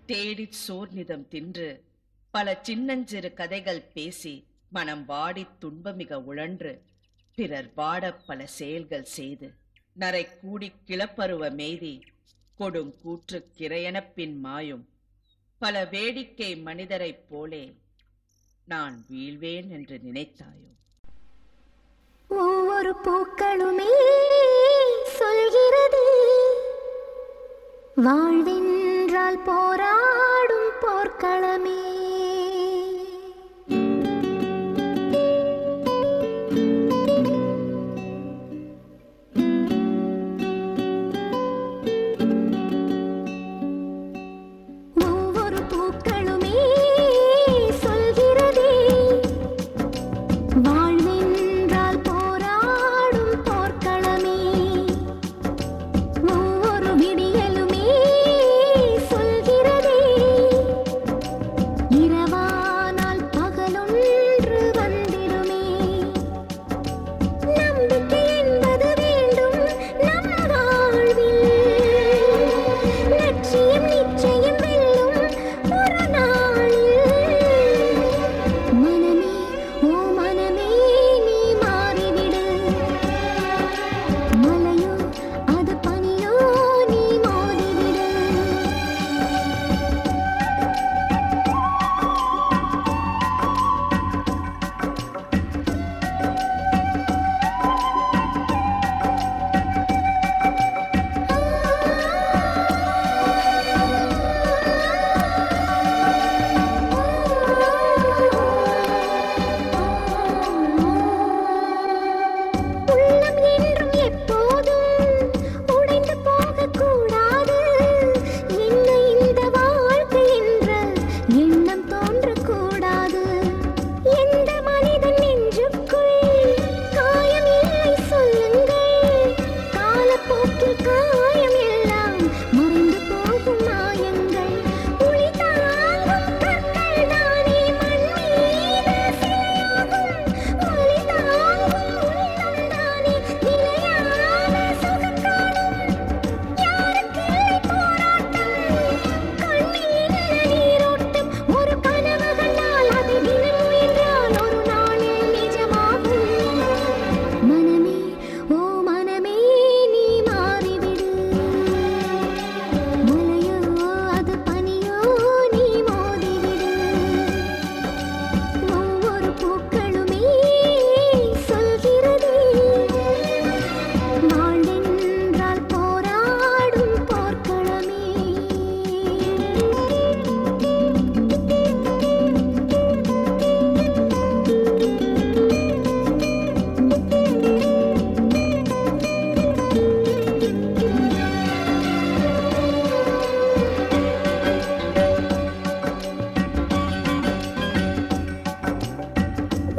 தேடி சோர்நிதம் தின்று பல சின்னஞ்சிறு கதைகள் பேசி மனம் வாடி துன்பமிக உழன்று பிறர் வாட பல செயல்கள் செய்து நரை கூடி கிளப்பருவ மேதி கொடும் கூற்று கிரையெனப் பின் மாயும் பல வேடிக்கை மனிதரைப் போலே நான் வீழ்வேன் என்று நினைத்தாயோ? ஒவ்வொரு பூக்களுமே சொல்கிறது வாழ்வென்றால் போராடும் போர்க்களமே. ஒவ்வொரு பூக்களுமே சொல்கிறதே வாழ்வென்றால் போராடும் போர்க்களமே. ஒவ்வொரு விடியலுமே சொல்கிறதே இரவானால் பகலொன்று வந்திடுமே. நம்பிக்கை என்பது வேண்டும் நம் வாழ்வில், லட்சியம் நிச்சயம் வெல்லும் ஒரு நாளில். மனமே ஓ மனமே நீ மாறிவிடு, மலையோ அது பனியோ நீ மோதிவிடு. உள்ளம் என்றும் எப்போதும் உடைந்து போகக்கூடாது. என்ன இந்த வாழ்க்கை என்ற எண்ணம் தோன்றக்கூடாது. எந்த மனிதன் நெஞ்சுக்குள் காயம் இல்லை சொல்லுங்கள். காலப்போக்கில் காயம் எல்லாம் மறைந்து போகும் மாயங்கள். ஒளி தாங்கும் கற்கள் தானே மண் மீது சிலையாகும். ஒளி தாங்கும் உள்ளம் தானே நிலையான சுகம் காணும். யாருக்கில்லை போராட்டம், கண்ணில் என்ன நீரோட்டம். ஒரு கனவு கண்டால் அதை தினம் முயன்றால் ஒரு நாளில் நிஜமாகும். மனமே ஓ மனமே நீ மாறிவிடு, மலையோ அது பனியோ நீ மோதிவிடு. ஒவ்வொரு பூக்களுமே சொல்கிறதே வாழ்வென்றால் போராடும் போர்க்களமே.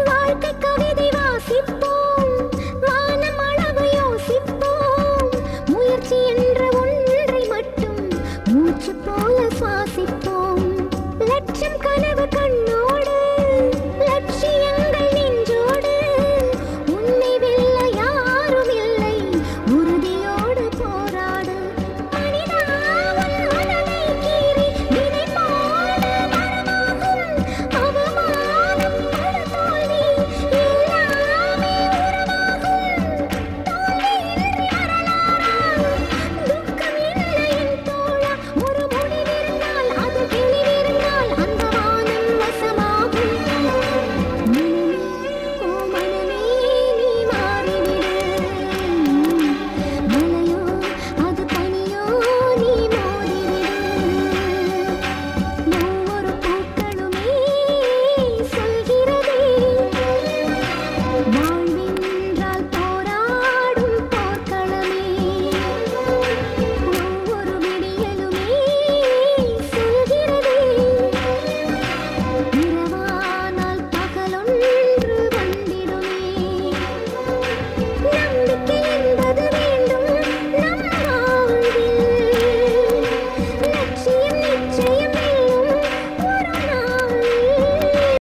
வாழ்க்கை கவிதை வாசிப்போம், வானம் அளவு யோசிப்போம். முயற்சி என்ற ஒன்றை மட்டும் மூச்சு போல சுவாசிப்போம்.